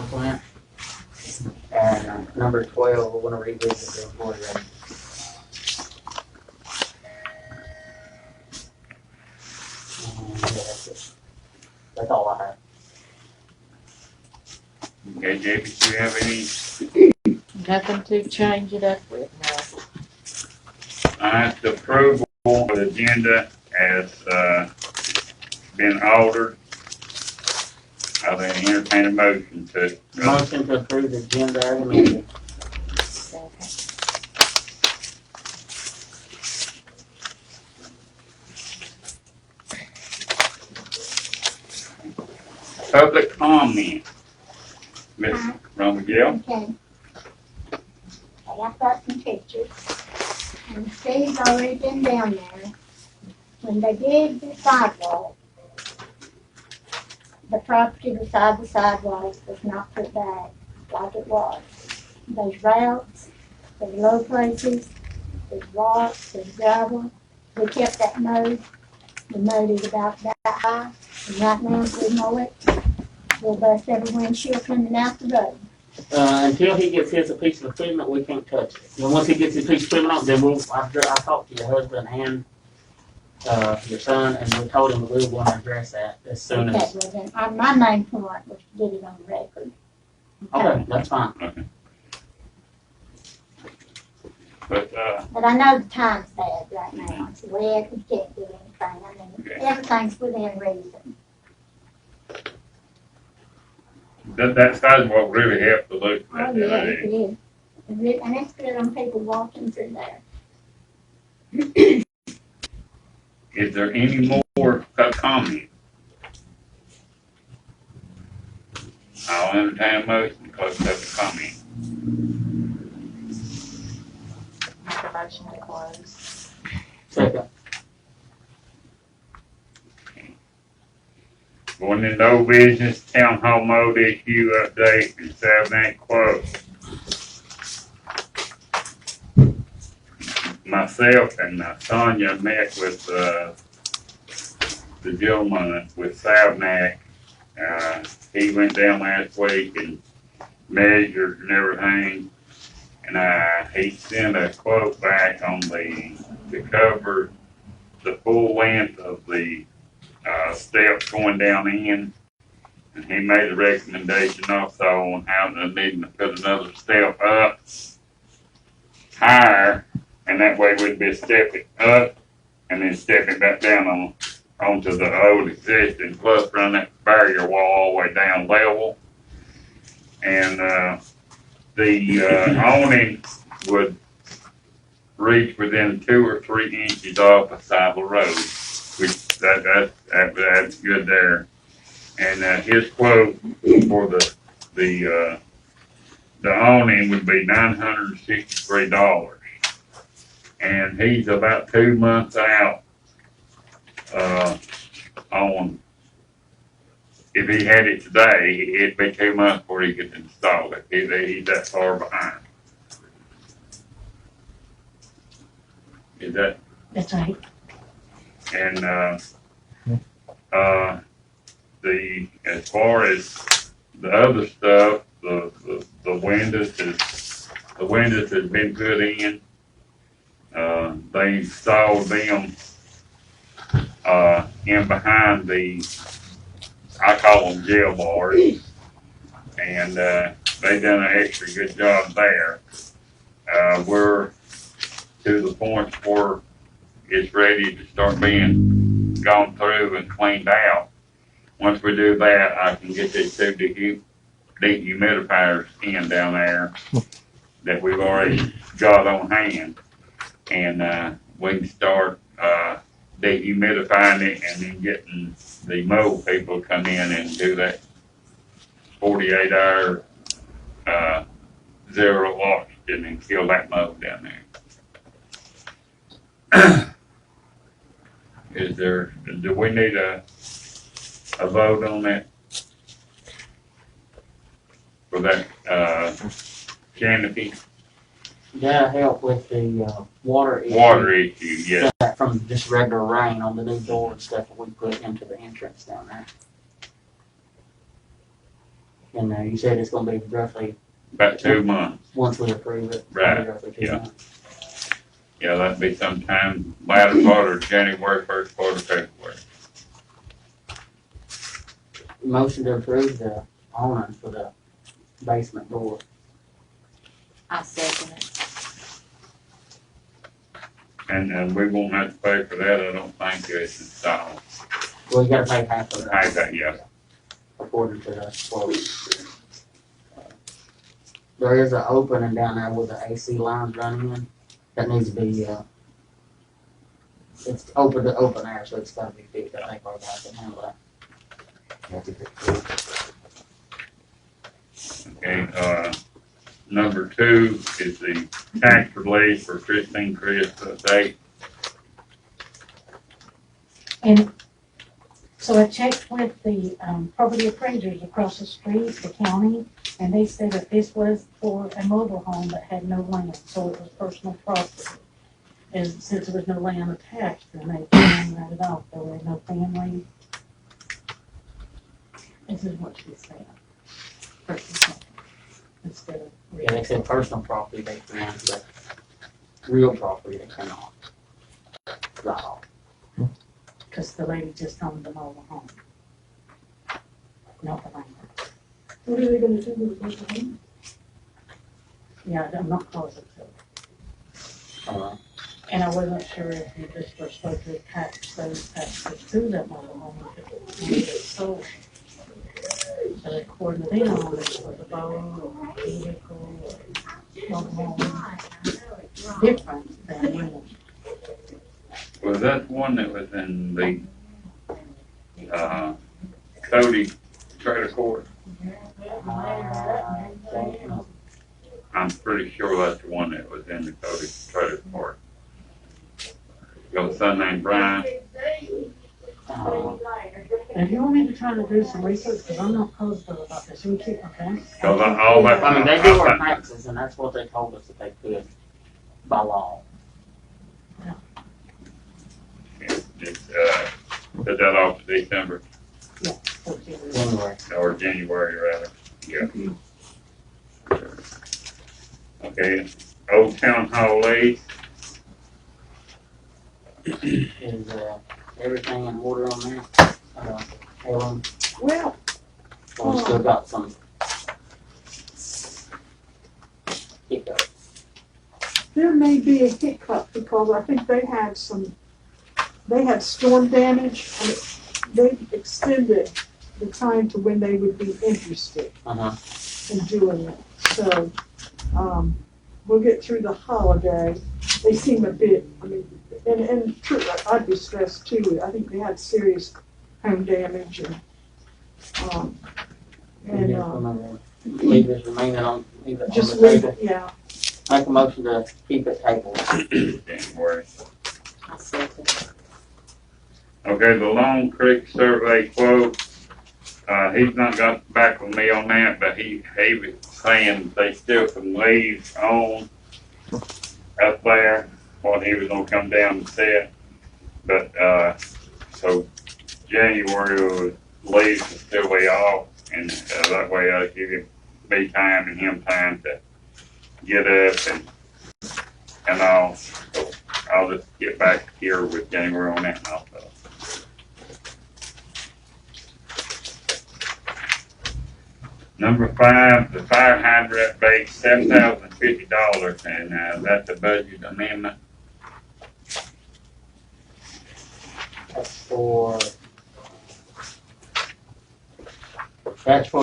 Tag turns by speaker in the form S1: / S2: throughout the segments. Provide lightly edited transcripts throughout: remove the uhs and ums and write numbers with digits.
S1: implement. And number 12, we're going to revisit the employee rate. Yeah, that's it. That's all I have.
S2: Okay, Debbie, do you have any?
S3: Nothing to change it up with now.
S2: The approval of the agenda has been altered. I will entertain a motion to.
S1: Motion to approve the agenda as amended.
S2: Public comment. Ms. Robbinsville.
S4: Okay. I've got some pictures. And Steve's already been down there. When they did the sidewalk, the property beside the sidewalk was not put back like it was. There's routes, there's low places, there's rocks, there's gravel. We kept that mowed. The mowed is about that high. And right now, if we mow it, we'll bust every windshield coming out the road.
S1: Until he gets his piece of equipment, we can't touch it. And once he gets his piece of equipment on, then I'll talk to your husband and your son, and we told him that we were going to address that as soon
S4: Okay,
S1: as.
S4: well then, my main point was to get it on record.
S1: Okay, that's fine.
S2: Okay. But,
S4: But I know the time's bad right now. It's wet, we can't do anything. I mean,
S2: Okay.
S4: everything's within reason.
S2: that sidewalk really helped the look.
S4: Oh, yeah, it is. And it's good on people walking through there.
S2: Is there any more comment? I'll entertain a motion to close public comment.
S3: Make a motion to close.
S1: Second.
S2: Going into no business, town hall mode issue update and 7-8 quote. Myself and Sonia met with the gentleman with Savnak. He went down last week and measured and everything. And he sent a quote back on to cover the full length of the steps going down in. And he made a recommendation also on how to need to put another step up higher. And that way we'd be stepping up and then stepping back down onto the old existing, plus run that barrier wall all the way down level. And the awning would reach within 2 or 3 inches off the side of the road, which that's good there. And his quote for the awning would be $963. And he's about 2 months out on, if he had it today, it'd be 2 months before he could install it. He's that far behind. Is that?
S4: That's right.
S2: And as far as the other stuff, the windows has been put in. They installed them in behind I call them jail bars, and they done an extra good job there. We're to the point where it's ready to start being gone through and cleaned out. Once we do that, I can get these 2 dehumidifiers in down there that we've already got on hand. And we can start dehumidifying it and then getting the mold people to come in and do that 48-hour zero oxygen and kill that mold down there. Do we need a vote on that? For that canopy?
S1: That'll help with the water issue.
S2: Water issue, yes.
S1: From just regular rain on the new door and stuff that we put into the entrance down there. And, you said it's gonna be roughly,
S2: about 2 months.
S1: once we approve it,
S2: Right,
S1: it'll be roughly 2
S2: yeah.
S1: months.
S2: Yeah, that'd be sometime latter part of January, first quarter, February.
S1: Motion to approve the owner for the basement door.
S3: I second it.
S2: And we won't have to pay for that, I don't think, it's installed.
S1: Well, you gotta pay half of
S2: I
S1: that,
S2: got, yeah.
S1: according to the quote. There is an opening down there where the AC lines run in, that needs to be, it's open to open air, so it's gotta be fixed, I think our guys can handle that.
S2: Okay, number 2 is the tax relief for Christine Chris update.
S5: And so I checked with the property appraisers across the street, the county, and they said that this was for a mobile home that had no land, so it was personal property. And since there was no land attached, then they ran it off, there were no family. This is what she said. Personal property, instead of
S1: Yeah, they said personal property they can, but real property they cannot. Right off.
S5: because the lady just owned the mobile home. Not the land.
S4: What are they gonna do with the home?
S5: Yeah, I'm not positive. And I wasn't sure if you just were supposed to tax those taxes to that mobile home if it was sold. So according to them, it was a boat or a vehicle or mobile home, different than rental.
S2: Was that the one that was in the, Cody trailer court? I'm pretty sure that's the one that was in the Cody trailer court. Got a son named Brian.
S5: And if you want me to try to do some research, because I'm not positive about this, you keep, okay?
S2: Cause all that.
S1: I mean, they do our taxes, and that's what they told us that they could by law.
S2: It's, put that off to December,
S1: Anyway,
S2: or January rather, yeah. Okay, Old Town Hall lease,
S1: is, everything in order on that? Ellen,
S6: Well,
S1: or we still got some hiccups?
S6: there may be a hiccup because I think they had storm damage and they extended the time to when they would be interested in doing it. So, we'll get through the holiday. They seem a bit, I mean, and true, I'd be stressed too. I think they had serious home damage
S1: Leave this remaining on, leave it on
S6: just
S1: the
S6: leave
S1: table.
S6: it, yeah.
S1: Make a motion to keep it tabled.
S2: January.
S3: I second it.
S2: Okay, the Long Creek survey quote, he's not got back with me on that, but he was saying they still some leaves on up there, what he was gonna come down and set. But, so January, leaves will still be off, and that way I'll give me time and him time to get up and all. So I'll just get back here with January on that also. Number 5, the fire hydrant base, $7,050, and that's a budget amendment.
S1: That's for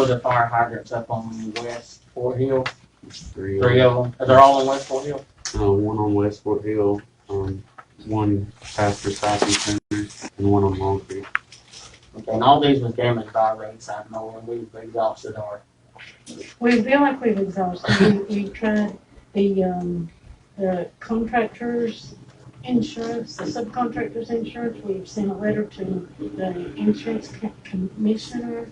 S1: the fire hydrants up on West Fort Hill. Three of them. They're all on West Fort Hill?
S7: One on West Fort Hill, one past Recycling Center, and one on Long Creek.
S1: Okay, and all these was damaged by a roadside mower, and we've exhausted our.
S5: We feel like we've exhausted, we tried the contractors' insurance, the subcontractors' insurance, we've sent a letter to the insurance commissioner.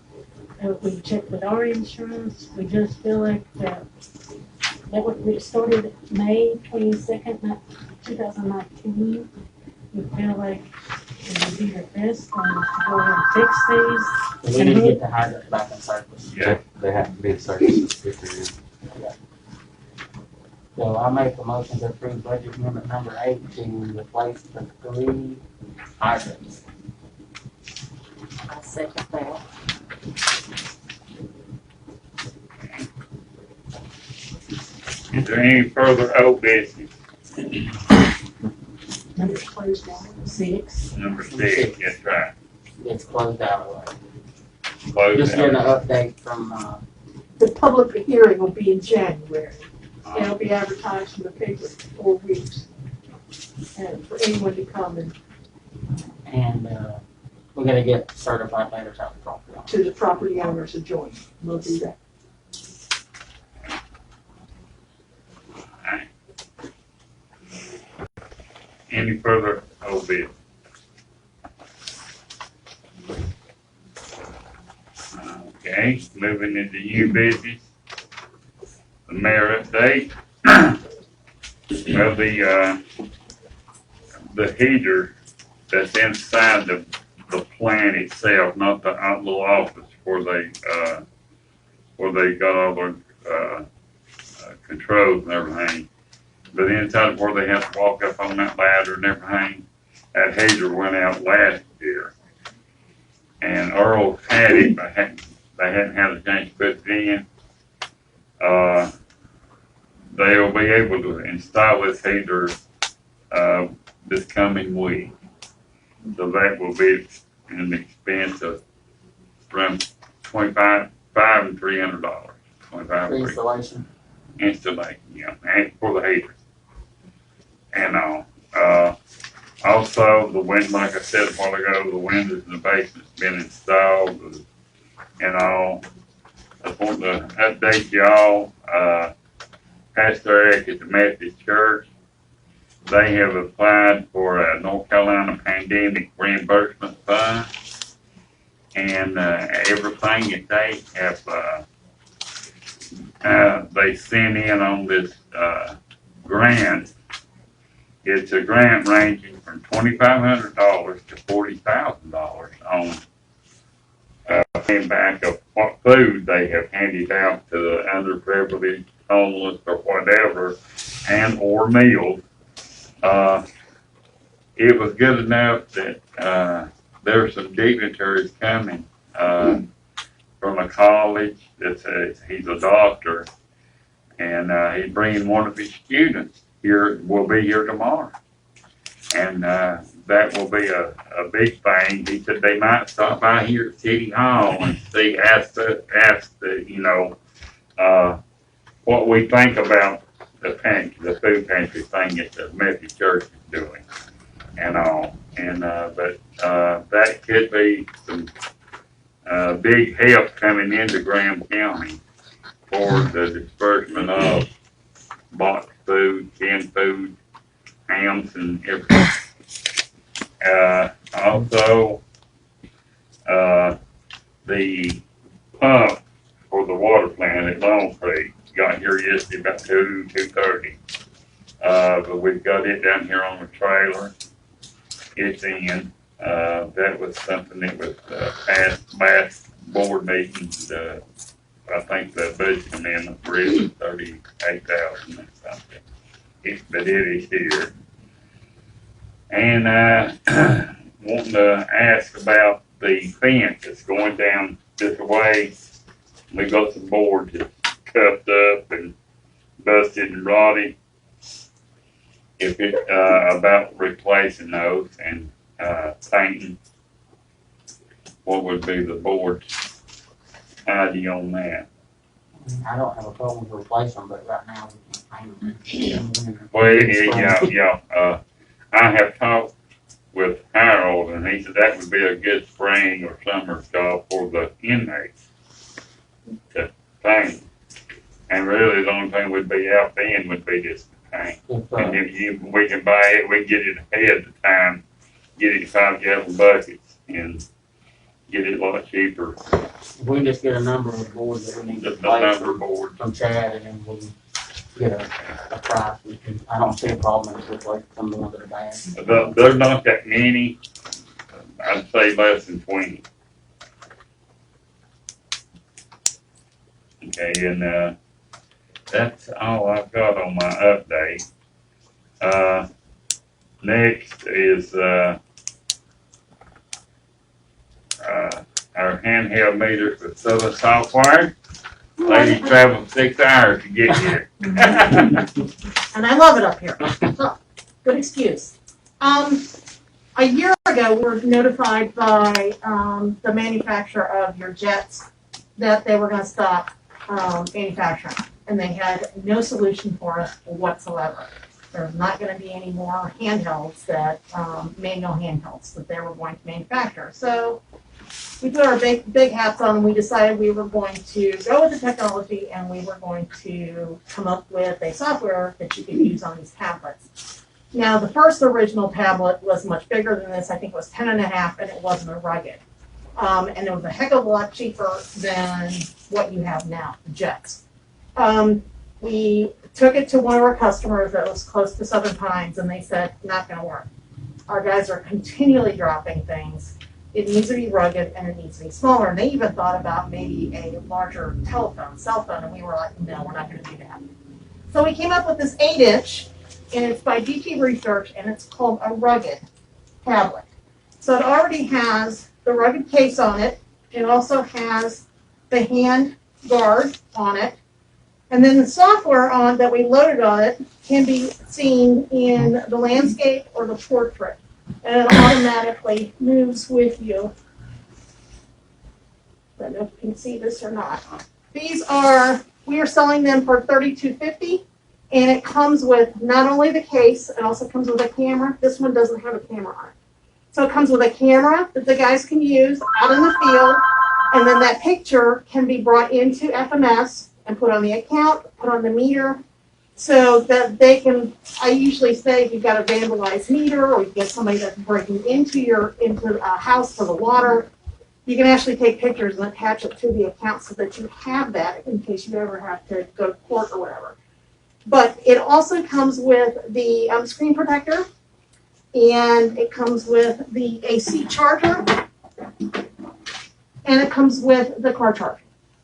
S5: We've checked with our insurance, we just feel like that we started May 22nd, 2019. We feel like would be your best thing to go ahead and fix these.
S1: We need to get the hydrant back in service.
S2: Yeah.
S7: They have to be in service if they're in.
S1: So I make a motion to approve budget amendment number 8 to replace the 3 hydrants.
S3: I second that.
S2: Is there any further old business?
S6: Number closed down.
S5: 6.
S2: Number 6, that's right.
S1: It's closed out already.
S2: Close
S1: Just getting an
S2: out.
S1: update from,
S6: The public hearing will be in January. It'll be advertised in the paper for 4 weeks. And for anyone to come and
S1: we're gonna get certified letters out the property owner.
S6: to the property owners adjoining. We'll do that.
S2: Any further old business? Okay, moving into new business. The mayor update. Well, the heater that's inside the plant itself, not the little office where they got all the controls and everything. But inside where they have to walk up on that ladder and everything, that heater went out last year. And Earl had it, but they hadn't had a chance to put it in. They'll be able to install this heater this coming week. So that will be an expense of around $25,500 and $300.
S1: For installation.
S2: Installation, yeah, and for the heater. And also the wind, like I said a while ago, the windows in the basement's been installed and all. I want to update y'all, Pastor Eric at the Methodist Church, they have applied for a North Carolina Pandemic Reimbursement Fund. And everything that they have, they sent in on this grant. It's a grant ranging from $2,500 to $40,000 on paying back of what food they have handed out to the underprivileged, homeless, or whatever, and or meals. It was good enough that there's some dignitaries coming from a college. He's a doctor, and he's bringing one of his students here. Will be here tomorrow, and that will be a big thing. He said they might stop by here at City Hall and ask what we think about the food pantry thing that the Methodist Church is doing, and all. And but that could be some big help coming into Graham County for the disbursement of boxed food, canned food, hams, and everything. Also, the pump for the water plant at Long Creek got here yesterday about 2:30. But we've got it down here on the trailer. It's in. That was something that was passed last board meeting. I think the budget amendment for it was $38,000 or something. But it is here. And wanting to ask about the fence that's going down this way. We got some boards that's cuffed up and busted and rotted. If it about replacing those and painting, what would be the board's idea on that?
S1: I don't have a problem with replacing them, but right now we can't paint them.
S2: Well, yeah. I have talked with Harold, and he said that would be a good spring or summer job for the inmates to paint. And really, the only thing would be out then would be just paint. And if we can buy it, we can get it ahead of time, get it in 5-gallon buckets, and get it a lot cheaper.
S1: If we can just get a number of boards that we need to
S2: The
S1: replace
S2: number board.
S1: from Chad, and then we'll get a price. I don't see a problem with replacing some of the ones that are bad.
S2: There's not that many, I'd say less than 20. Okay, and that's all I've got on my update. Next is our handheld meters with Southern Software. Lady traveled 6 hours to get here.
S8: And I love it up here. So, good excuse. A year ago, we were notified by the manufacturer of your jets that they were going to stop manufacturing, and they had no solution for us whatsoever. There's not going to be any more handhelds that manual handhelds that they were going to manufacture. So we put our big hats on and we decided we were going to go with the technology and we were going to come up with a software that you could use on these tablets. Now, the first original tablet was much bigger than this. I think it was 10.5, and it wasn't a rugged. And it was a heck of a lot cheaper than what you have now, the jets. We took it to one of our customers that was close to Southern Pines, and they said, not going to work. Our guys are continually dropping things. It needs to be rugged and it needs to be smaller. And they even thought about maybe a larger telephone, cell phone, and we were like, no, we're not going to do that. So we came up with this 8-inch, and it's by DT Research, and it's called a rugged tablet. So it already has the rugged case on it. It also has the hand guard on it. And then the software on that we loaded on it can be seen in the landscape or the portrait. And it automatically moves with you. I don't know if you can see this or not. We are selling them for $32.50, and it comes with not only the case, it also comes with a camera. This one doesn't have a camera on it. So it comes with a camera that the guys can use out in the field, and then that picture can be brought into FMS and put on the account, put on the meter, so that they can, I usually say if you've got a vandalized meter or you get somebody that's breaking into a house for the water, you can actually take pictures and attach it to the account so that you have that in case you ever have to go to court or whatever. But it also comes with the screen protector, and it comes with the AC charger, and it comes with the car charger.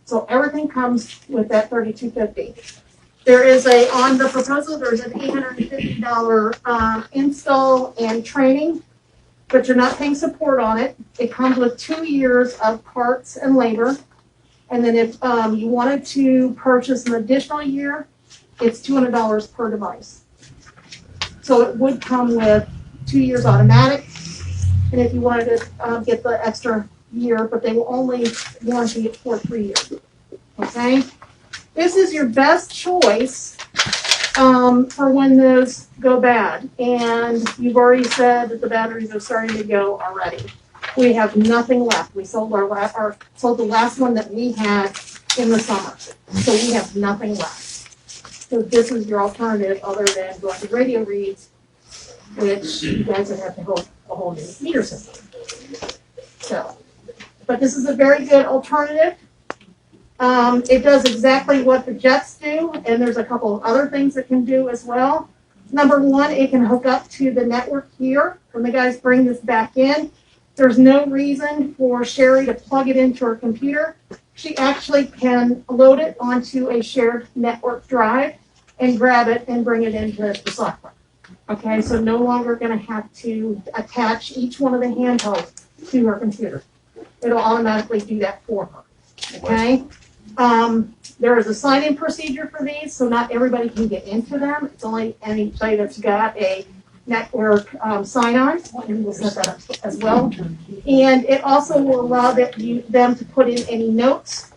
S8: So everything comes with that $32.50. There is on the proposal, there's an $850 install and training, but you're not paying support on it. It comes with 2 years of parts and labor. And then if you wanted to purchase an additional year, it's $200 per device. So it would come with 2 years automatic. And if you wanted to get the extra year, but they will only warranty it for 3 years. Okay? This is your best choice for when those go bad. And you've already said that the batteries are starting to go already. We have nothing left. We sold sold the last one that we had in the summer. So we have nothing left. So this is your alternative other than going to radio reads, which you guys would have to hold a whole new meter system. So, but this is a very good alternative. It does exactly what the jets do, and there's a couple of other things it can do as well. Number one, it can hook up to the network here. When the guys bring this back in, there's no reason for Sherry to plug it into her computer. She actually can load it onto a shared network drive and grab it and bring it into the software. Okay, so no longer going to have to attach each one of the handhelds to her computer. It'll automatically do that for her. Okay? There is a sign-in procedure for these, so not everybody can get into them. It's only anybody that's got a network sign-on, and we'll set that up as well. And it also will allow them to put in any notes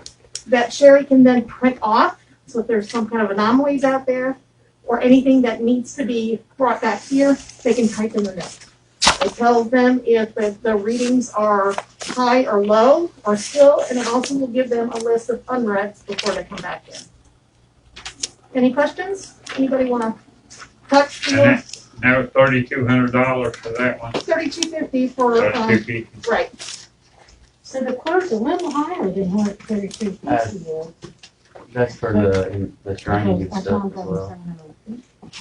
S8: that Sherry can then print off. So if there's some kind of anomalies out there or anything that needs to be brought back here, they can type in the notes. It tells them if the readings are high or low or still, and it also will give them a list of unreads before they come back in. Any questions? Anybody want to touch?
S2: That was $3,200 for that one.
S8: $32.50 for
S2: $32.50.
S8: right.
S5: So the quote's a little higher than what $32.50 was.
S7: That's for the training and stuff as well.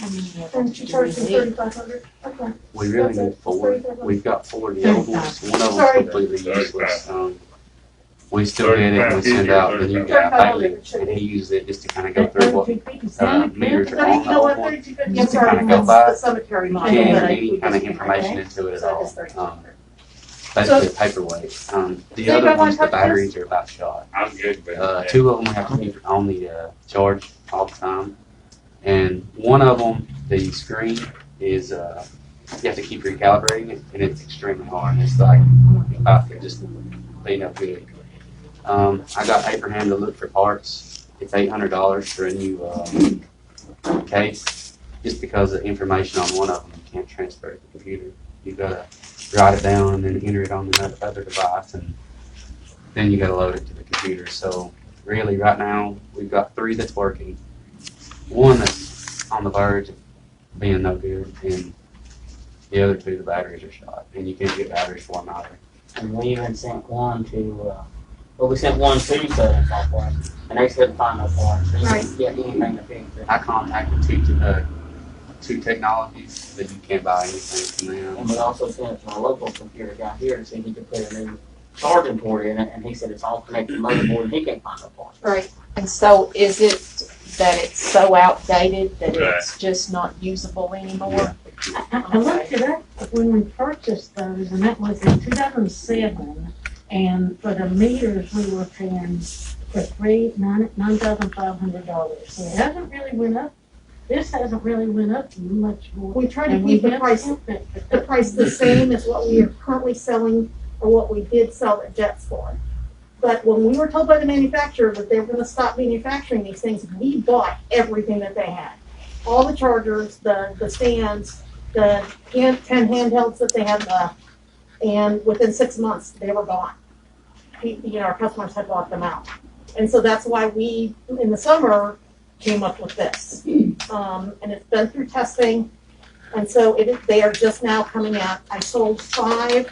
S8: And she charged him 3,500. Okay.
S7: We really
S8: That's
S7: need
S8: it.
S7: four.
S8: 3,500.
S7: We've got 4 of the old ones. One of them's
S8: Sorry.
S7: completely useless. We still get it and we send out the new guy
S8: 3,500
S7: daily, and he uses it just to kind of go through what meters are
S8: No,
S7: on
S8: you
S7: the
S8: know
S7: old
S8: what,
S7: one.
S8: 3,250, I'm
S7: Just to
S8: sorry,
S7: kinda go
S8: that's
S7: by.
S8: the cemetery model.
S7: Can't
S8: that
S7: enter
S8: I-
S7: any
S8: we
S7: kind of
S8: just-
S7: information
S8: okay.
S7: into it at
S8: So
S7: all.
S8: it's 3,200.
S7: Basically a paperweight. The
S8: anybody
S7: other
S8: wanna
S7: ones, the
S8: touch this?
S7: batteries are about shot.
S2: I'm good with that.
S7: 2 of them have to be on the charge all the time, and one of them, the screen is you have to keep recalibrating it, and it's extremely hard. It's like about to just be no good. I got Abraham to look for parts. It's $800 for a new case, just because the information on one of them you can't transfer to the computer. You gotta write it down and then enter it on the other device, and then you gotta load it to the computer. So really, right now we've got 3 that's working, 1 that's on the verge of being no good, and the other 2, the batteries are shot, and you can't get batteries for them either.
S1: And we even sent one to, we sent one to Southern Software, and they couldn't find no parts. They
S8: Right.
S1: didn't get anything to fix it.
S7: I contacted two technologies that you can't buy anything from
S1: And
S7: them.
S1: we also sent it to a local computer guy here to see if he could put a new charging port in it, and he said it's all connected to the motherboard, and he can't find no parts.
S8: Right.
S3: And so is it that it's so outdated that it's just not usable anymore?
S5: I looked it up when we purchased those, and that was in 2007. And for the meters, we were paying for $9,500. So it hasn't really went up. This hasn't really went up much more.
S8: We try to
S5: And
S8: keep
S5: we
S8: the price the same as what we are currently selling or what we did sell the jets for. But when we were told by the manufacturer that they were gonna stop manufacturing these things, we bought everything that they had. All the chargers, the stands, the 10 handhelds that they had left, and within 6 months, they were gone. Our customers had bought them out. And so that's why we, in the summer, came up with this. And it's been through testing, and so they are just now coming out. I sold 5,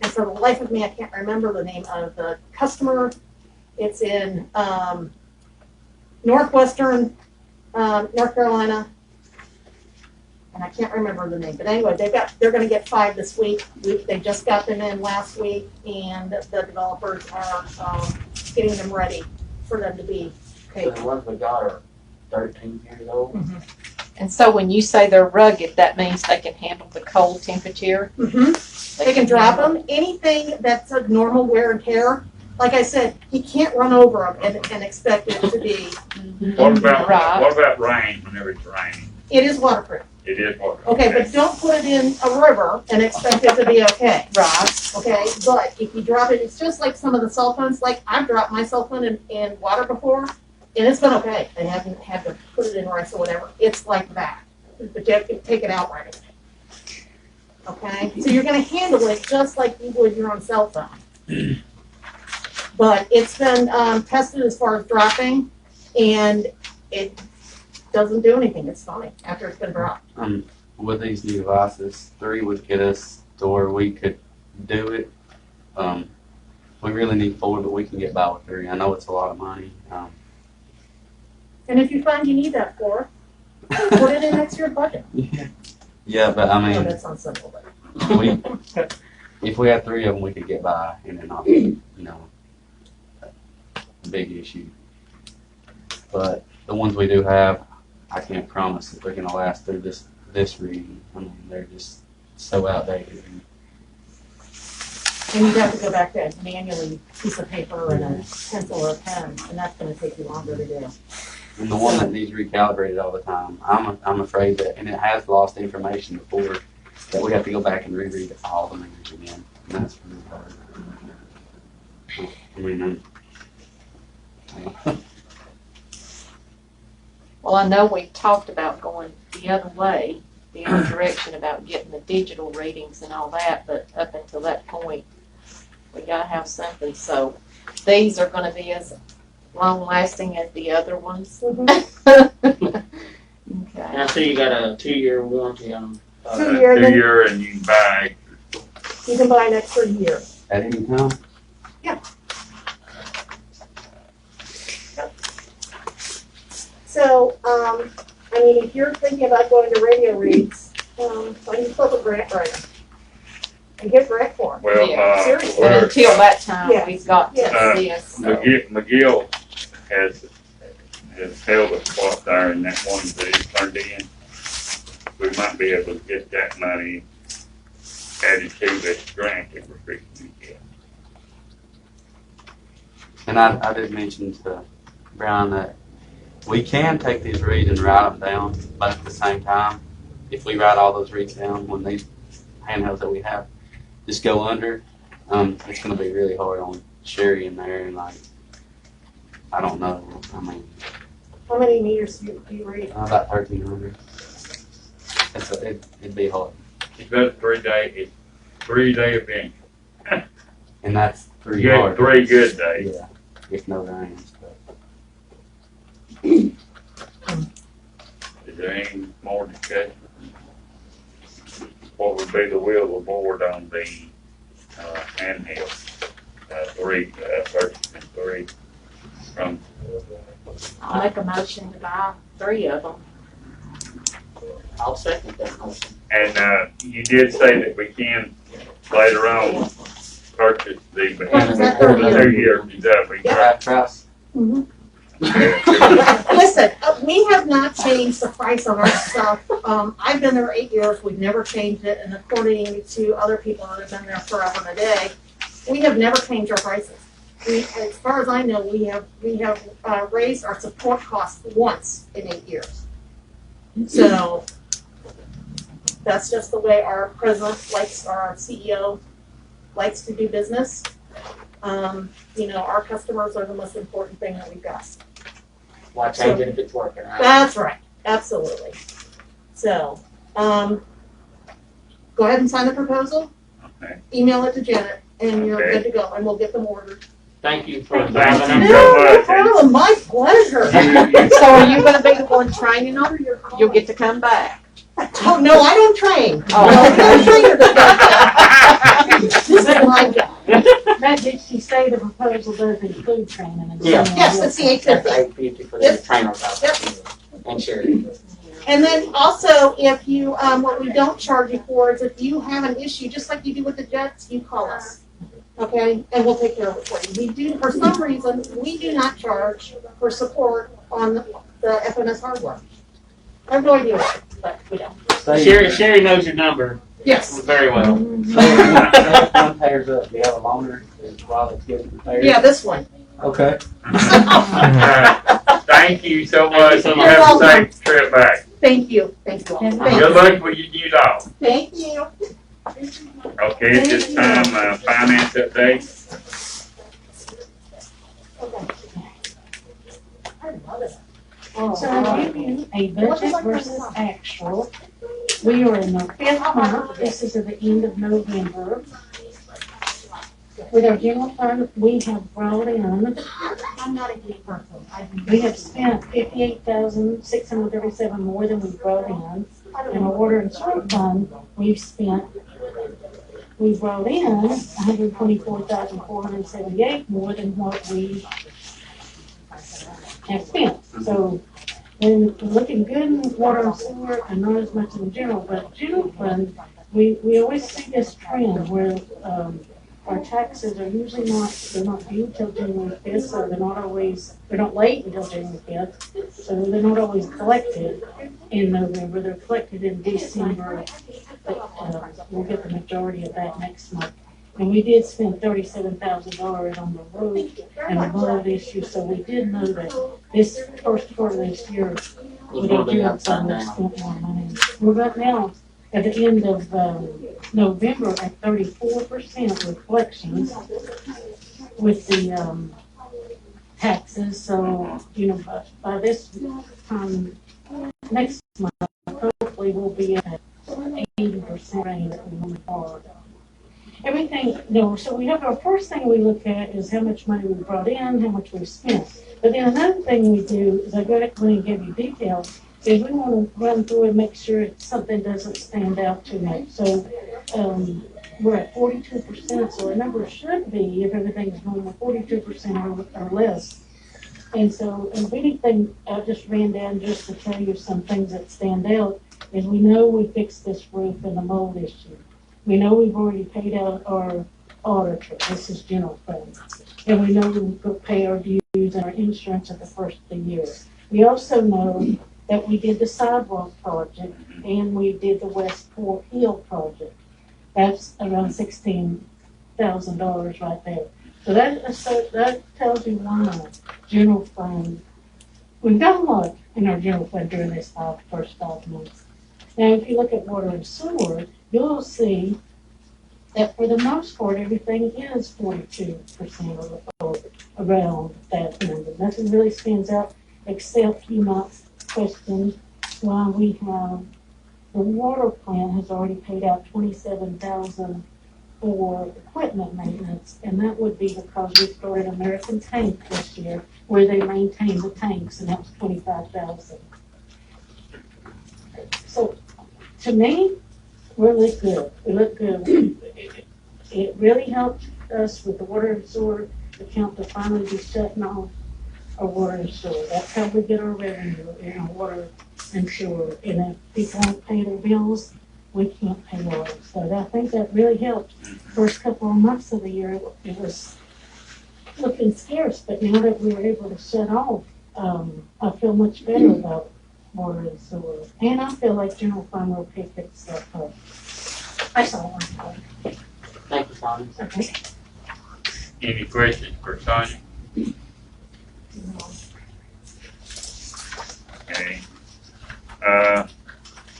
S8: and for the life of me, I can't remember the name of the customer. It's in northwestern North Carolina, and I can't remember the name. But anyway, they're going to get 5 this week. They just got them in last week, and the developers are getting them ready for them to be
S1: So
S8: paid.
S1: the ones we got are 13 years old.
S3: And so when you say they're rugged, that means they can handle the cold temperature?
S8: They can drop them. Anything that's a normal wear and tear, like I said, you can't run over them and expect it to be.
S2: What about,
S3: Right.
S2: what about rain whenever it's raining?
S8: It is waterproof.
S2: It is water.
S8: Okay, but don't put it in a river and expect it to be okay.
S3: Right.
S8: Okay, but if you drop it, it's just like some of the cell phones. Like I've dropped my cell phone in water before, and it's been okay. They haven't had to put it in rice or whatever. It's like that, but you have to take it out right away. Okay, so you're gonna handle it just like you would your own cell phone. But it's been tested as far as dropping, and it doesn't do anything. It's fine after it's been dropped.
S7: With these new devices, 3 would get us to where we could do it. We really need 4, but we can get by with 3. I know it's a lot of money.
S8: And if you find you need that for, put it in next year's budget.
S7: Yeah, but I
S8: No,
S7: mean,
S8: that sounds simple, but.
S7: if we had 3 of them, we could get by, and it not be, a big issue. But the ones we do have, I can't promise that they're gonna last through this reading. I mean, they're just so outdated.
S8: And you'd have to go back to a manually piece of paper and a pencil or a pen, and that's gonna take you longer to do.
S7: And the one that needs recalibrated all the time, I'm afraid that, and it has lost information before, that we have to go back and reread all the meters again, and that's really hard. I mean,
S3: Well, I know we've talked about going the other way, the other direction about getting the digital readings and all that, but up until that point, we gotta have something. So these are gonna be as long lasting as the other ones. Okay.
S1: And I see you got a 2-year warranty on them.
S8: 2 year, then
S2: 2 year and you can buy,
S8: you can buy an extra year.
S7: at any time,
S8: So, I mean, if you're thinking about going to radio reads, why don't you flip a grant writer? And get grant for it.
S2: Well,
S3: Yeah,
S8: seriously.
S3: But
S2: we're,
S3: until that time,
S8: Yeah.
S3: we've got to
S8: Yeah.
S3: see us. So.
S2: McGill has held a spot there in that one that he turned in. We might be able to get that money added to this grant that we're fixing to get.
S7: And I did mention to Brian that we can take these reads and write them down, but at the same time, if we write all those reads down when these handhelds that we have just go under, it's going to be really hard on Sherry in there, and like, I don't know. I mean,
S8: How many meters do you read?
S7: about 1,300. It'd be hard,
S2: It's got a 3-day event.
S7: and that's
S2: You
S7: 3
S2: get
S7: hard.
S2: 3 good days.
S7: Yeah, if no rains.
S2: Is there any more discussion? What would be the will of the board on the handheld? 3 from,
S3: I'll make a motion to buy 3 of them.
S1: I'll second that motion.
S2: and you did say that we can later on purchase the, but
S8: What was that,
S2: before the
S8: 30?
S2: new year is up, we got.
S7: Half price.
S8: Listen, we have not changed the price on our stuff. I've been there 8 years, we've never changed it, and according to other people that have been there forever and a day, we have never changed our prices. As far as I know, we have raised our support costs once in 8 years. So, that's just the way our president likes, our CEO likes to do business. Our customers are the most important thing that we've got.
S1: Why change it if it's working, right?
S8: That's right, absolutely. So, go ahead and sign the proposal,
S2: Okay.
S8: email it to Janet, and you're
S2: Okay.
S8: good to go, and we'll get them ordered.
S1: Thank you for
S2: Thank
S1: driving
S2: you
S1: us.
S2: so
S8: No
S2: much.
S8: problem, my pleasure.
S3: So are you gonna be the one training them? You'll get to come back.
S8: Oh, no, I don't train.
S3: Oh.
S8: No, no trainer does that. This is my job.
S5: Matt, did she say the proposal does include training and?
S1: Yeah.
S8: Yes, it's the
S1: That's
S8: 850.
S1: $850 for the trainers out there. And Sherry.
S8: And then also, if you, what we don't charge you for is if you have an issue, just like you do with the jets, you call us. Okay, and we'll take care of it for you. We do, for some reason, we do not charge for support on the FMS hardware. I have no idea why, but we don't.
S1: Sherry knows your number
S8: Yes.
S1: very well.
S7: One pairs up. Do you have a loaner while it's getting repaired?
S8: Yeah, this one.
S7: Okay.
S2: Thank you so
S1: Thank you
S2: much.
S1: so
S2: You
S1: much.
S2: have a safe trip back.
S8: Thank you. Thank you all.
S5: And
S8: Thank
S2: Good
S8: you.
S2: luck with your new dog.
S8: Thank you.
S2: Okay, at this time, finance update.
S5: So I'll give you a budget versus actual. We are in the 5th month, this is at the end of November. With our general fund, we have brought in,
S8: I'm not a geek person.
S5: we have spent $58,637 more than we brought in. In our water and sewer fund, we brought in $124,478 more than what we have spent. So we're looking good in water and sewer and not as much in general, but general fund, we always see this trend where, our taxes are usually they're not due till January 5th, so they're not late until January 5th, so they're not always collected in November, they're collected in December, but, we'll get the majority of that next month. And we did spend $37,000 on the road and the bond issue, so we did know that this first part of this year,
S1: Was gonna be upside
S5: we
S1: down.
S5: spent more money. We're about now, at the end of, November at 34% with collections with the, taxes, so, by this time, next month, hopefully we'll be at 80% range that we want to borrow. Everything, so we have our first thing we look at is how much money we brought in, how much we spent. But then another thing we do is I go ahead and give you details, is we want to run through and make sure something doesn't stand out too much. So, we're at 42%, so our number should be, if everything is normal, 42% or less And so, if anything, I just ran down just to tell you some things that stand out, is we know we fixed this roof and the mold issue. We know we've already paid out our auditor, this is general fund. And we know we'll pay our dues and our insurance at the first of the year. We also know that we did the sidewalk project and we did the West Fort Hill project. That's around $16,000 right there. So that tells you why general fund, we've done a lot in our general fund during this first 5 months. Now, if you look at water and sewer, you'll see that for the most part, everything is 42% or around that number. Nothing really stands out, except you might question why we have, the water plant has already paid out $27,000 for equipment maintenance, and that would be because we started American Tank this year, where they maintain the tanks, and that was $25,000. So, to me, we look good. We look good. It really helped us with the water and sewer account to finally be shutting off our water and sewer. That's how we get our revenue in our water and sewer. And if people don't pay their bills, we can't pay ours. So I think that really helped. First couple of months of the year, it was looking scarce, but now that we were able to shut off, I feel much better about water and sewer. And I feel like general fund will pick itself up. That's all I'm saying.
S1: Thank you, Sonia.
S5: Okay.
S2: Any questions for Sonia? Okay.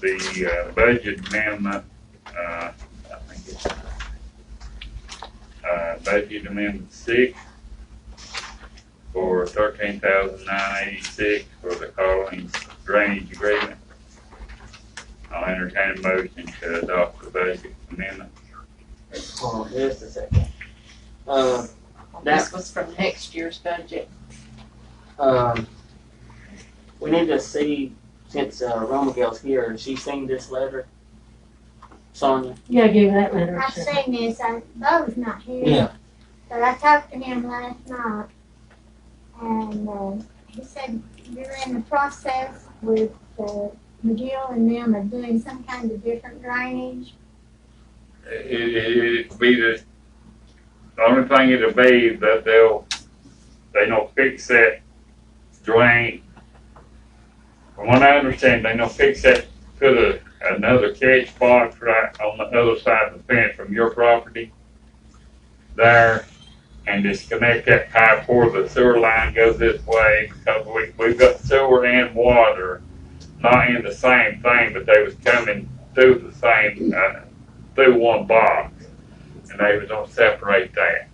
S2: The budget amendment, I think it's, budget amendment 6 for $13,986 for the Collins drainage agreement. I'll entertain a motion to adopt the budget amendment.
S1: Hold on just a second.
S3: This was from next year's budget.
S1: We need to see, since Romagale's here, has she seen this letter? Sonia?
S5: Yeah, I gave that letter.
S4: I've seen this, Bo's not here.
S1: Yeah.
S4: But I talked to him last night, and he said you're in the process with McGill and them of doing some kind of different drainage.
S2: It'll be the only thing it'll be that they don't fix that drain. From what I understand, they don't fix that, put another catch box right on the other side of the fence from your property there, and disconnect that pipe where the sewer line goes this way, because we've got sewer and water not in the same thing, but they was coming through the same, through one box, and they was gonna separate that.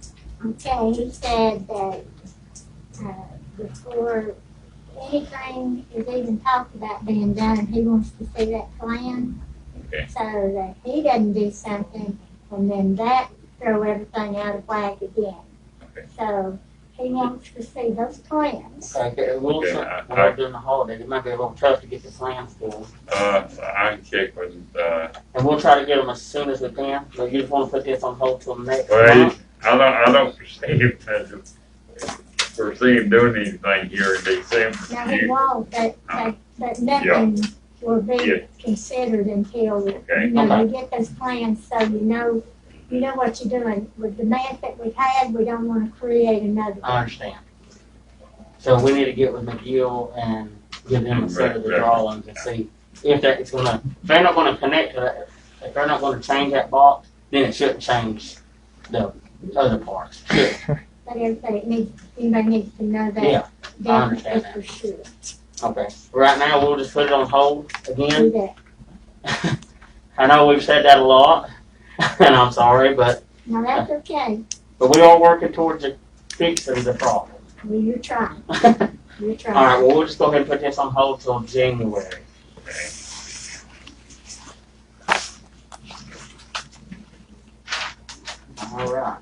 S4: Okay, he said that before anything is even talked about being done, he wants to see that plan.
S2: Okay.
S4: So that he doesn't do something and then that throw everything out of whack again.
S2: Okay.
S4: So he wants to see those plans.
S1: Okay, we'll
S2: Okay,
S1: well, during the holidays, it might be a little tough to get the plans to them.
S2: I can check with,
S1: And we'll try to get them as soon as we can. But you just want to put this on hold till next
S2: well,
S1: month?
S2: I don't foresee him doing anything here in December.
S4: Now he won't, but nothing will be
S2: Yeah.
S4: considered until,
S2: Okay.
S4: you know, you get those plans so you know what you're doing. With the mess that we've had, we don't want to create another
S1: I
S4: one.
S1: understand. So we need to get with McGill and give them a set of the
S2: Right.
S1: drawings and see if if they're not gonna connect to that, if they're not gonna change that box, then it shouldn't change the other parts. Should.
S4: But everybody needs to know that.
S1: Yeah, I understand
S4: definitely for sure.
S1: Okay. Right now, we'll just put it on hold
S4: Do
S1: again.
S4: that.
S1: I know we've said that a lot, and I'm sorry, but
S4: Now that's okay.
S1: we are working towards fixing the problem.
S4: Well, you're trying. You're trying.
S1: All right, well, we'll just go ahead and put this on hold till January. All right.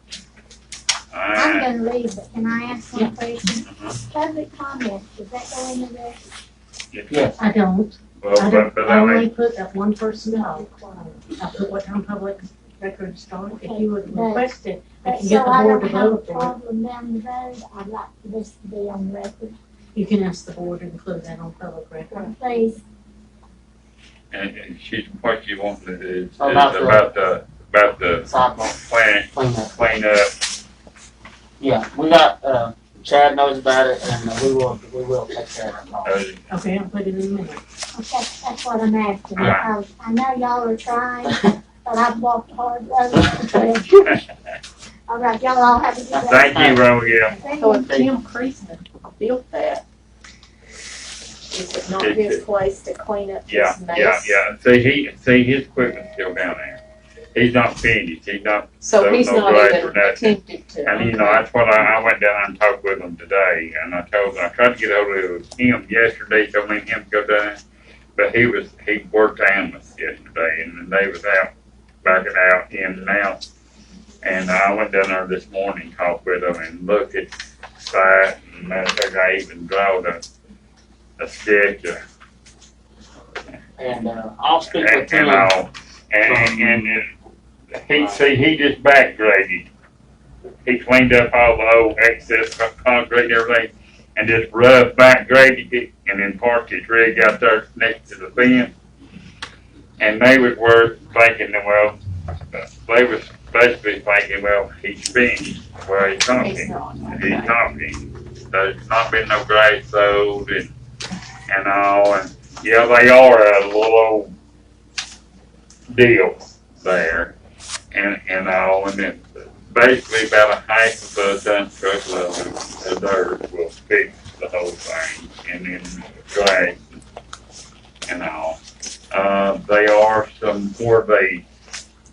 S4: I'm gonna leave, but can I ask one question?
S2: Uh-huh.
S4: Public comment, does that go in the record?
S1: Yes.
S5: I don't.
S2: Well,
S5: I
S2: but
S5: don't,
S2: I
S5: I
S2: mean,
S5: only put that one person out. I put what time public records start. If you would request it, I
S4: But
S5: can get
S4: so
S5: the
S4: I
S5: board
S4: don't
S5: to
S4: have a
S5: vote for it.
S4: problem down the road, I'd like for this to be on the record.
S5: You can ask the board to include that on public record.
S4: Please.
S2: And what she wants to do is
S1: About
S2: the
S1: sidewalk
S2: clean
S1: clean up.
S2: up.
S1: Yeah, we got, Chad knows about it, and we will take care of it.
S5: Okay, I'll put it in a minute.
S4: Okay, that's what I'm asking.
S2: Alright.
S4: I know y'all are trying, but I've walked hard road. All right, y'all all have a good day.
S2: Thank you, Romeo.
S3: So if Jim Creasman built that, is it not his place to clean up
S2: Yeah,
S3: his mess?
S2: yeah. See, his equipment's still down there. He's not finished. He's not.
S3: So
S2: there's
S3: he's
S2: no
S3: not
S2: grade
S3: even
S2: or nothing.
S3: attempted to.
S2: And you know, that's what I went down and talked with him today, and I tried to get hold of him yesterday, so me and him go down, but he worked animals yesterday, and they was out, backing out, in and out. And I went down there this morning, talked with him, and looked at that, and matter of fact, I even drawed a sketch of
S1: And, I'll speak with
S2: and
S1: Tim.
S2: all, and he just backgraded. He cleaned up all the old excess concrete and everything, and just rough backgraded it, and then parked his rig out there next to the fence. And they were thinking, well, they was basically thinking, well, he's finished. Well, he's not
S3: He's
S2: finished.
S3: not.
S2: He's not finished. There's not been no grass sowed and all, and yeah, they are a little old deal there, and all, and then basically about a half of a ton truckload of dirt will fix the whole thing, and then grass and all. They are where they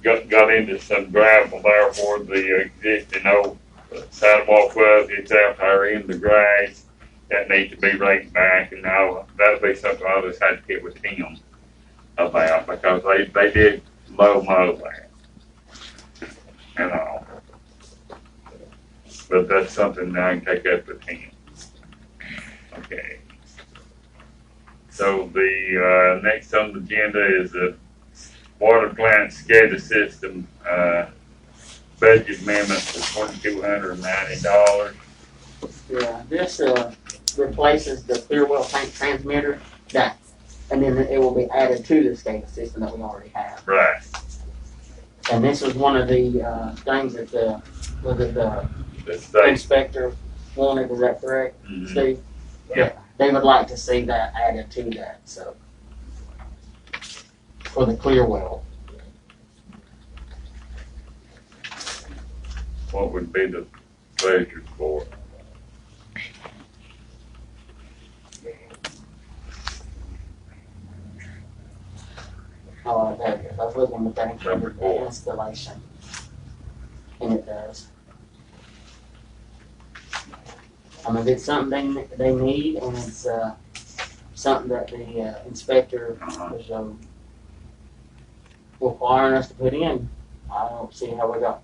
S2: got into some gravel there where the existing old sidewalk was. It's out there in the grass. That needs to be raked back, and now that'll be something I'll just have to get with him about, because they did low mow there and all. But that's something I can take up with him. Okay. So the next on the agenda is the water plant SCADA system budget amendment for $2,290.
S1: Yeah, this, replaces the Clearwell tank transmitter, and then it will be added to the SCADA system that we already have.
S2: Right.
S1: And this was one of the, things that the
S2: The state.
S1: inspector wanted, is that correct,
S2: Mhm.
S1: Steve?
S2: Yeah.
S1: They would like to see that added to that, so. For the Clearwell.
S2: What would be the pleasure for?
S1: Oh, there it is. I was looking at that
S2: Number 4.
S1: installation. And it does. I mean, it's something they need, and it's, something that the, inspector is, requiring us to put in. I don't see how we got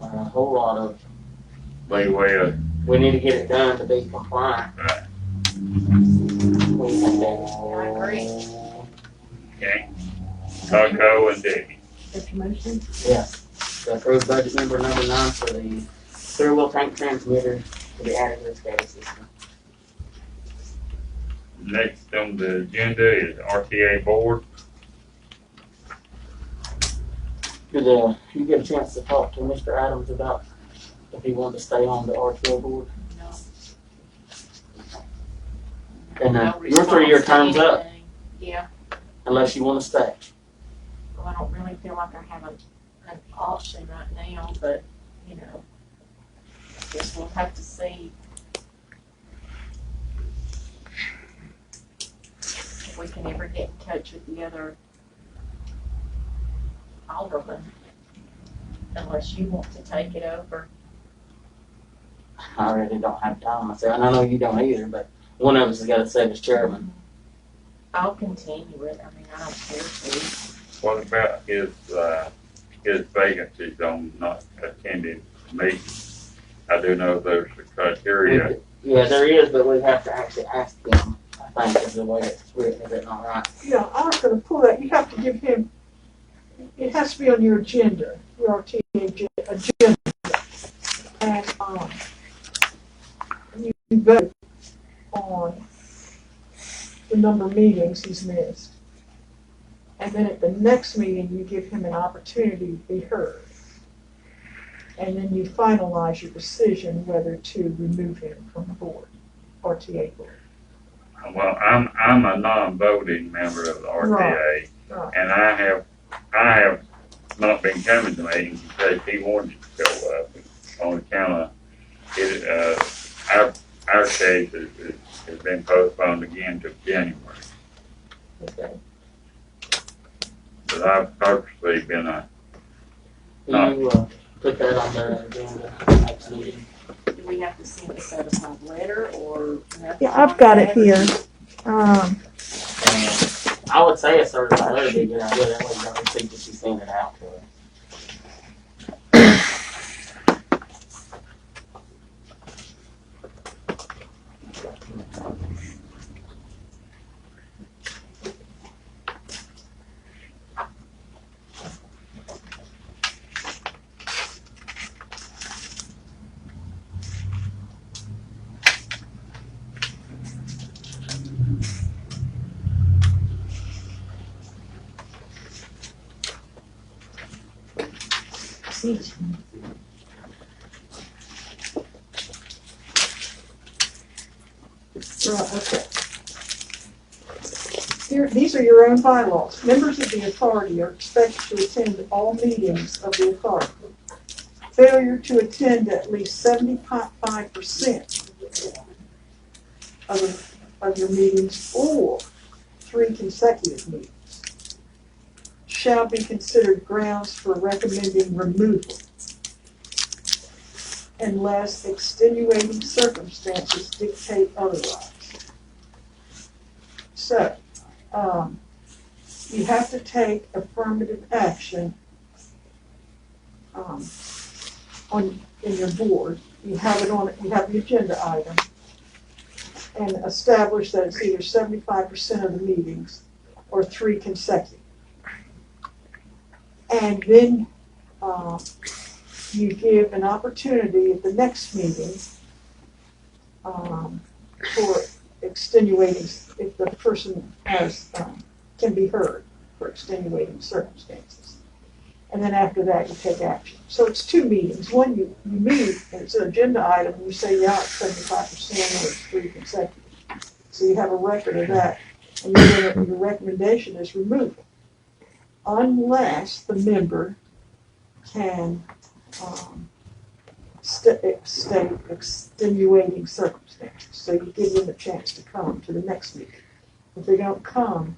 S1: a whole lot of,
S2: Leeway,
S1: we need to get it done to be compliant.
S2: right.
S1: What do you think, David?
S3: I agree.
S2: Okay. Taco and Debbie.
S5: That's your motion?
S1: Yes. To approve budget number 9 for the Clearwell tank transmitter to be added to the SCADA system.
S2: Next on the agenda is RTA board.
S1: Did you get a chance to talk to Mr. Adams about if he wanted to stay on the RTO board?
S3: No.
S1: And
S3: No
S1: your 3-year
S3: response to
S1: term's up,
S3: anything. Yeah,
S1: unless you want to stay.
S3: well, I don't really feel like I have an option right now, but, you know, guess we'll have to see if we can ever get in touch with the other aldermen, unless you want to take it over.
S1: I really don't have time myself, and I know you don't either, but one of us has got to serve as chairman.
S3: I'll continue it, I mean, I don't care to.
S2: What about his vacancies on not attending meetings? I do know there's a criteria.
S1: Yeah, there is, but we have to actually ask him, I think, is the way it's written, is it not right?
S6: Yeah, I'm not gonna pull that, you have to give him, it has to be on your agenda, your RTA agenda. And, you vote on the number of meetings he's missed. And then at the next meeting, you give him an opportunity to be heard. And then you finalize your decision whether to remove him from the board, RTA board.
S2: Well, I'm a non-voting member of the RTA,
S6: Right.
S2: and I have not been coming to meetings because he wanted to show up on account of it, our case has been postponed again to January.
S6: Okay.
S2: But I've purposely been
S1: You, put that on the agenda next meeting.
S3: Do we have to send a certified letter or?
S6: Yeah, I've got it here.
S1: I would say a certified letter would be a good idea, that way you don't think that she's sending it out to her.
S6: Right, okay. Here, these are your own bylaws. Members of the authority are expected to attend all meetings of the authority. Failure to attend at least 75% of your meetings or 3 consecutive meetings shall be considered grounds for recommending removal unless extenuating circumstances dictate otherwise. So, you have to take affirmative action in your board. You have it on, you have the agenda item, and establish that it's either 75% of the meetings or 3 consecutive. And then you give an opportunity at the next meeting for extenuating, if the person has can be heard for extenuating circumstances. And then after that, you take action. So it's 2 meetings. One, you meet, and it's an agenda item, and you say, yeah, it's 75% or it's 3 consecutive. So you have a record of that. And then your recommendation is removal. Unless the member can state extenuating circumstances. So you give them a chance to come to the next meeting. If they don't come,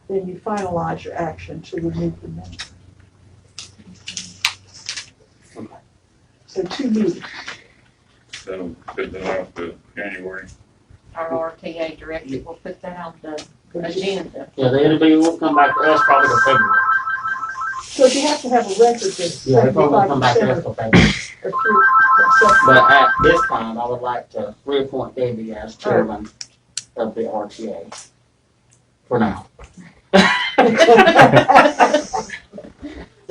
S6: then you finalize your action to remove the member. So 2 meetings.
S2: so put that off to January.
S3: Our RTA director will put that on the agenda.
S1: Yeah, the interview will come back to us probably in February.
S6: So you have to have a record that's
S1: Yeah, they're probably gonna come back to
S6: 75%
S1: us for February.
S6: or 3 consecutive.
S1: But at this time, I would like to reappoint Debbie as chairman of the RTA. For now. Do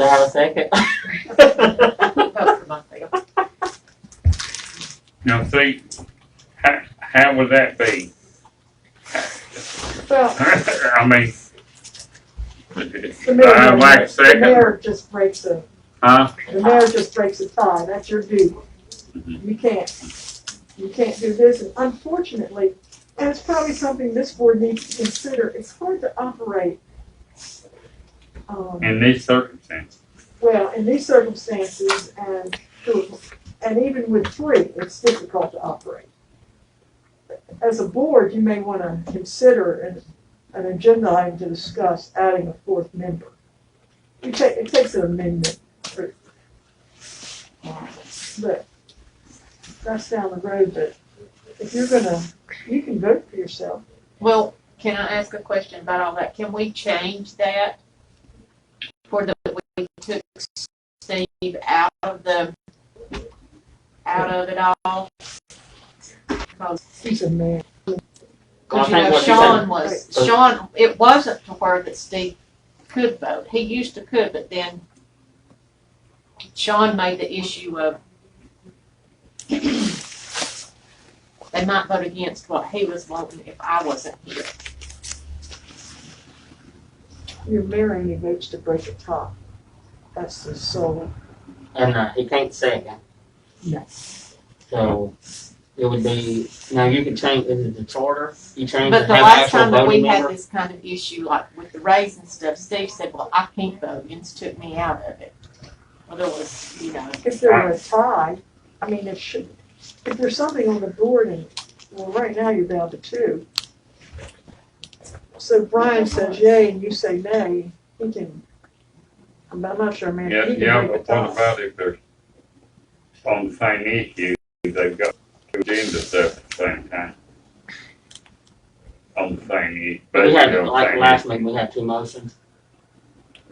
S1: I have a second?
S3: Vote for myself.
S2: Now, see, how would that be?
S6: Well,
S2: I mean,
S6: the mayor,
S2: I like
S6: the
S2: second.
S6: mayor just breaks a
S2: Huh?
S6: The mayor just breaks a tie, that's your duty. You can't do this, and unfortunately, and it's probably something this board needs to consider, it's hard to operate,
S2: In these circumstances.
S6: well, in these circumstances, and even with 3, it's difficult to operate. As a board, you may want to consider an agenda item to discuss adding a 4th member. It takes an amendment. But that's down the road, but if you're you can vote for yourself.
S3: Well, can I ask a question about all that? Can we change that for we took Steve out of it all? Because,
S6: He's a man.
S3: you know, Sean, it wasn't to where that Steve could vote. He used to could, but then Sean made the issue of they might vote against what he was wanting if I wasn't here.
S6: Your mayor only votes to break a tie. That's the sole.
S1: And, he can't second.
S6: No.
S1: So, it would be, now you can change, is it the charter? You change
S3: But
S1: it,
S3: the
S1: have
S3: last
S1: actual
S3: time that we
S1: voting
S3: had
S1: member?
S3: this kind of issue, like with the raise and stuff, Steve said, well, I can't vote, and took me out of it. Well, there was,
S6: If there were a tie, I mean, if there's something on the board and, well, right now you're down to 2. So Brian says yay and you say nay, he can, I'm not sure, man.
S2: Yeah,
S6: He can
S2: yeah,
S6: break
S2: but
S6: a
S2: what
S6: tie.
S2: about if they're on the same issue, they've got two agenda stuff at the same time? On the same issue.
S1: We had,
S2: basically on the
S1: like
S2: same
S1: last
S2: issue.
S1: meeting, we had 2 motions.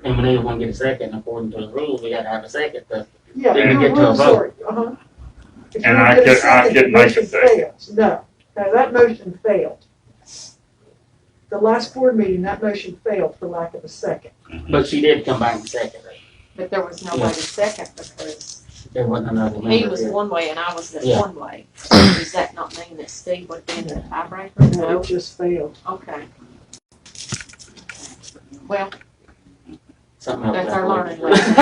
S1: And we neither one get a second, according to the rules, we had to have a second to,
S6: Yeah,
S1: Didn't
S6: your
S1: get to a
S6: rules
S1: vote.
S6: are, If you
S2: And
S6: don't
S2: I
S6: get a
S2: could- I
S6: second,
S2: could
S6: the
S2: make a
S6: motion
S2: second.
S6: fails. No, that motion failed. The last board meeting, that motion failed for lack of a second.
S1: but she did come back and second it.
S3: but there was no way to second because
S1: There wasn't another member
S3: he was
S1: here.
S3: one way and I was
S1: Yeah.
S3: one way. Does that not mean that Steve would be the tiebreaker?
S6: No,
S3: No?
S6: it just failed.
S3: Okay. Well,
S1: Something else.
S3: that's
S1: that
S3: our
S1: week.
S3: learning lesson.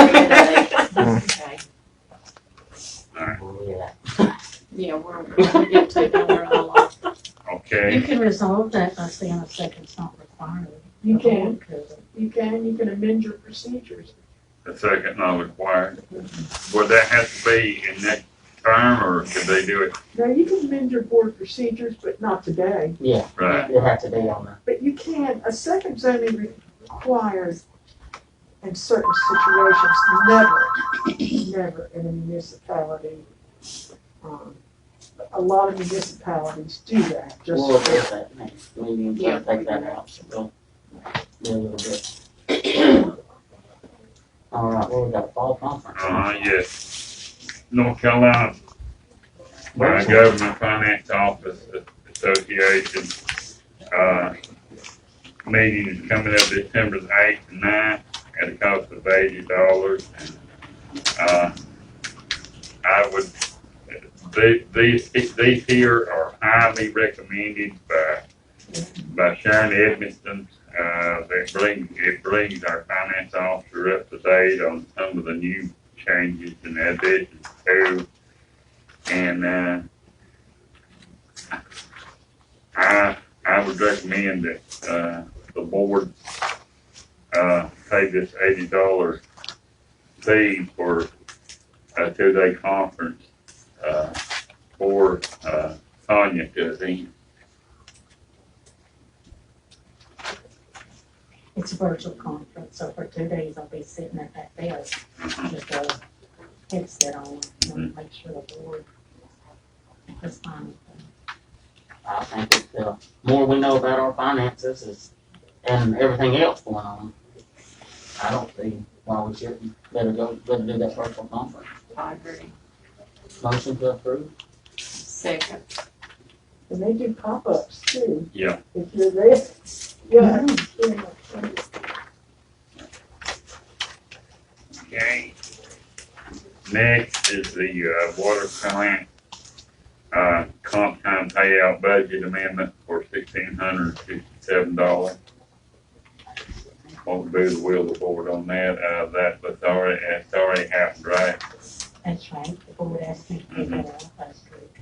S3: Okay.
S1: Yeah.
S3: Yeah, we get to know where all off.
S5: You
S2: Okay,
S5: can resolve that by saying a second's not required.
S6: You
S5: The
S6: can,
S5: board could.
S6: you can amend your procedures.
S2: the second not required. Would that have to be in that term, or could they do it
S6: Now, you can amend your board procedures, but not today.
S1: Yeah,
S2: right?
S1: it had to be on there.
S6: But you can, a second's only required in certain situations, never in a municipality. A lot of municipalities do that, just.
S1: We'll address that next meeting,
S3: Yeah.
S1: take that out, so we'll do a little bit. All right, well, we got a fall conference.
S2: Yes. North Carolina Government Finance Office Association, meeting is coming up December the 8th and 9th at a cost of $80. I would, these here are highly recommended by Sharon Edmiston. It brings our finance officer up to date on some of the new changes and additions too. And, I would recommend that, the board, pay this $80 fee for a 2-day conference, for, Sonia to attend.
S5: It's a virtual conference, so for 2 days I'll be sitting at that desk with a headset on and make sure the board is fine with them.
S1: I think it's, the more we know about our finances and everything else going on, I don't see why we shouldn't better do that virtual conference.
S3: I agree.
S1: Motion to approve?
S3: Second.
S6: And they do pop-ups too,
S2: Yeah.
S6: if you're there. Yeah.
S2: Okay. Next is the, water plant, comp time payout budget amendment for $1,657. What would be the will of the board on that? That's already happened, right?
S5: That's right, the board asked me to take that out last week.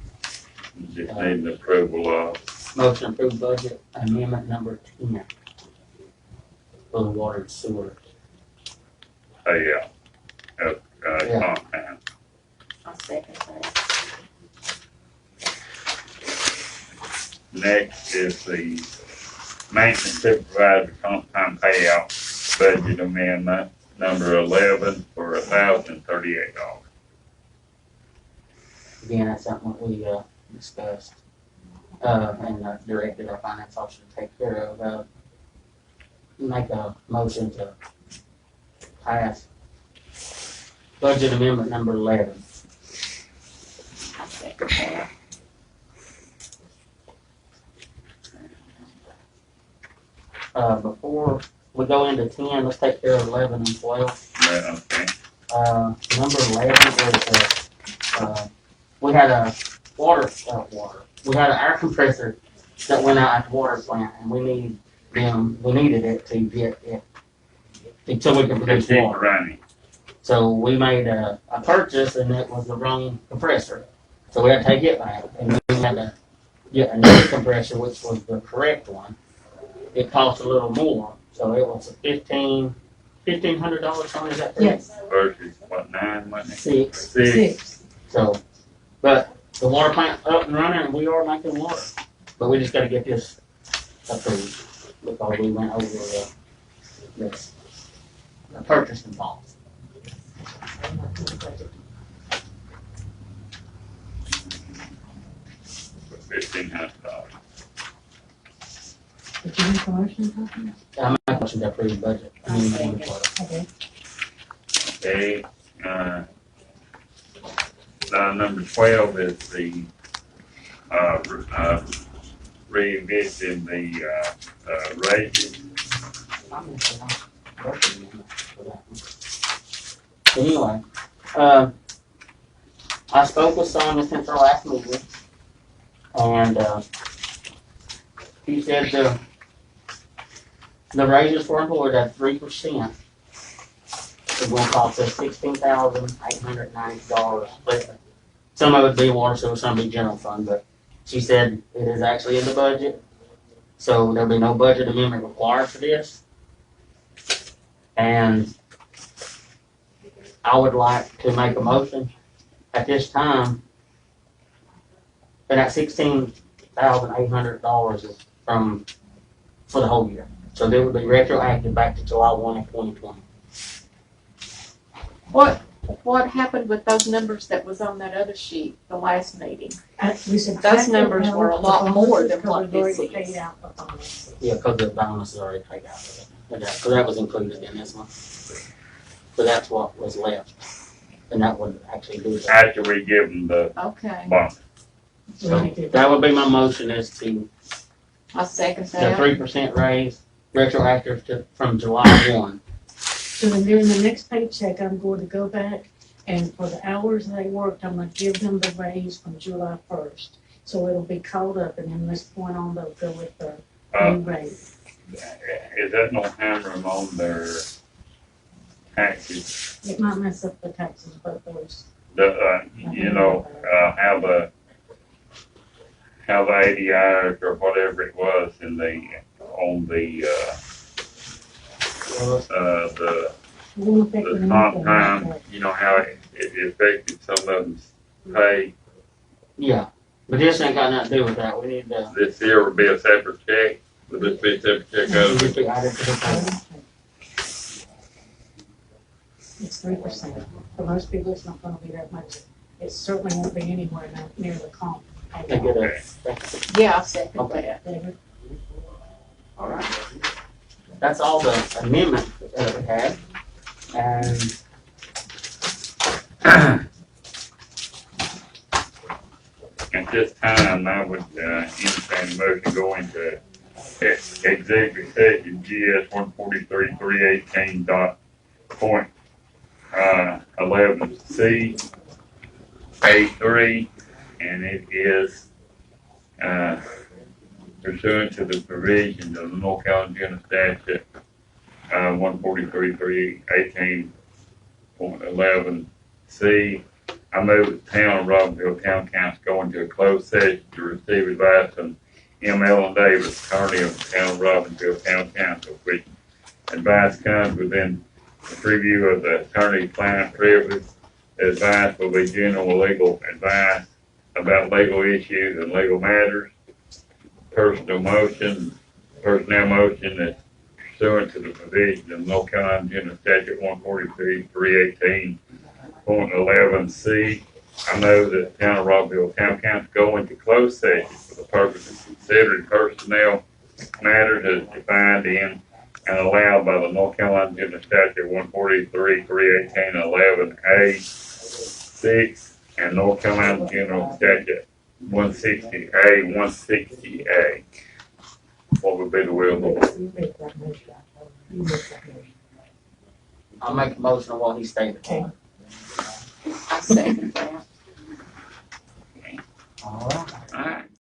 S2: Just need an approval of,
S1: Motion to approve budget amendment number 10 for the water and sewer.
S2: payout of,
S1: Yeah.
S2: comp time.
S3: I second that.
S2: Next is the maintenance supervisor comp time payout budget amendment number 11 for $1,038.
S1: Again, that's something that we, discussed, and directed our finance officer to take care of. Make a motion to pass budget amendment number 11.
S3: I second that.
S1: Before we go into 10, let's take care of 11 and 12.
S2: Right, okay.
S1: Number 11 is, we had a we had an air compressor that went out at the water plant, and we needed it to get it, until we could
S2: To
S1: produce
S2: keep
S1: water.
S2: running.
S1: So we made a purchase, and it was the wrong compressor. So we had to take it back, and we had to get a new compressor, which was the correct one. It cost a little more, so it was $1,500, something like that.
S5: Yes.
S2: Versus what, 9, wasn't it?
S1: 6.
S5: 6.
S1: So, but the water plant up and running, and we are making water. But we just gotta get this approved, because we went over the purchase involved.
S2: For $1,500.
S5: Did you make a motion, Tom?
S1: I make a motion to approve the budget. I mean, the water.
S5: Okay.
S2: Okay, number 12 is the, reinvest in the, raises.
S1: Anyway, I spoke with Sonia since our last meeting, and, he said the raises for employees at 3% is gonna cost us $16,890. But some of it be water, so some be general fund, but she said it is actually in the budget, so there'll be no budget amendment required for this. And I would like to make a motion at this time, and that $16,800 is for the whole year. So they would be retroactive back to July 1 of 2020.
S3: What happened with those numbers that was on that other sheet, the last meeting?
S5: We said
S3: Those numbers were a lot more than what this
S5: we've already
S3: is.
S5: paid out the bonus.
S1: Yeah, because the bonus is already taken out of it. So that was included in this one. So that's what was left. And that would actually do that.
S2: After we give them the
S3: Okay,
S2: bonus.
S1: So that would be my motion, is to
S3: I second
S1: the
S3: that.
S1: 3% raise retroactive from July 1.
S5: So then during the next paycheck, I'm going to go back and for the hours they worked, I'm gonna give them the raise from July 1st. So it'll be called up and then this point on, they'll go with the new raise.
S2: Is that no hammer on their taxes?
S5: It might mess up the taxes, but those.
S2: How the 80 hours or whatever it was on the comp time, how it affected some of them's pay.
S1: Yeah, but this ain't got nothing to do with that. We need to.
S2: This here would be a separate check. Would this be a separate check out of it?
S1: Be added to the payment.
S5: It's 3%. For most people, it's not gonna be that much. It certainly won't be anywhere near the comp.
S1: They get a.
S3: Yeah, I second
S1: Okay.
S3: that.
S5: David?
S1: All right. That's all the amendment that we had. And
S2: At this time, I would entertain a motion to go into executive session GS 143.318.11C A3, and it is pursuant to the provisions of the North Carolina General Statute 143.318.11C. I move that the town of Robbinsville Town Council go into a closed session to receive advice from M.L. Davis, attorney of the town of Robbinsville Town Council, which advice comes within the preview of the attorney-client privilege. The advice will be general legal advice about legal issues and legal matters. Personnel motion is pursuant to the provision of North Carolina General Statute 143.318.11C. I know that the town of Robbinsville Town Council go into closed session for the purpose of considering personnel matters as defined in and allowed by the North Carolina General Statute 143.318.11A6 and North Carolina General Statute 160A. What would be the will of the board?
S5: You make that motion. You make that motion.
S1: I'll make a motion on what he stated.
S5: Okay.
S3: I second that.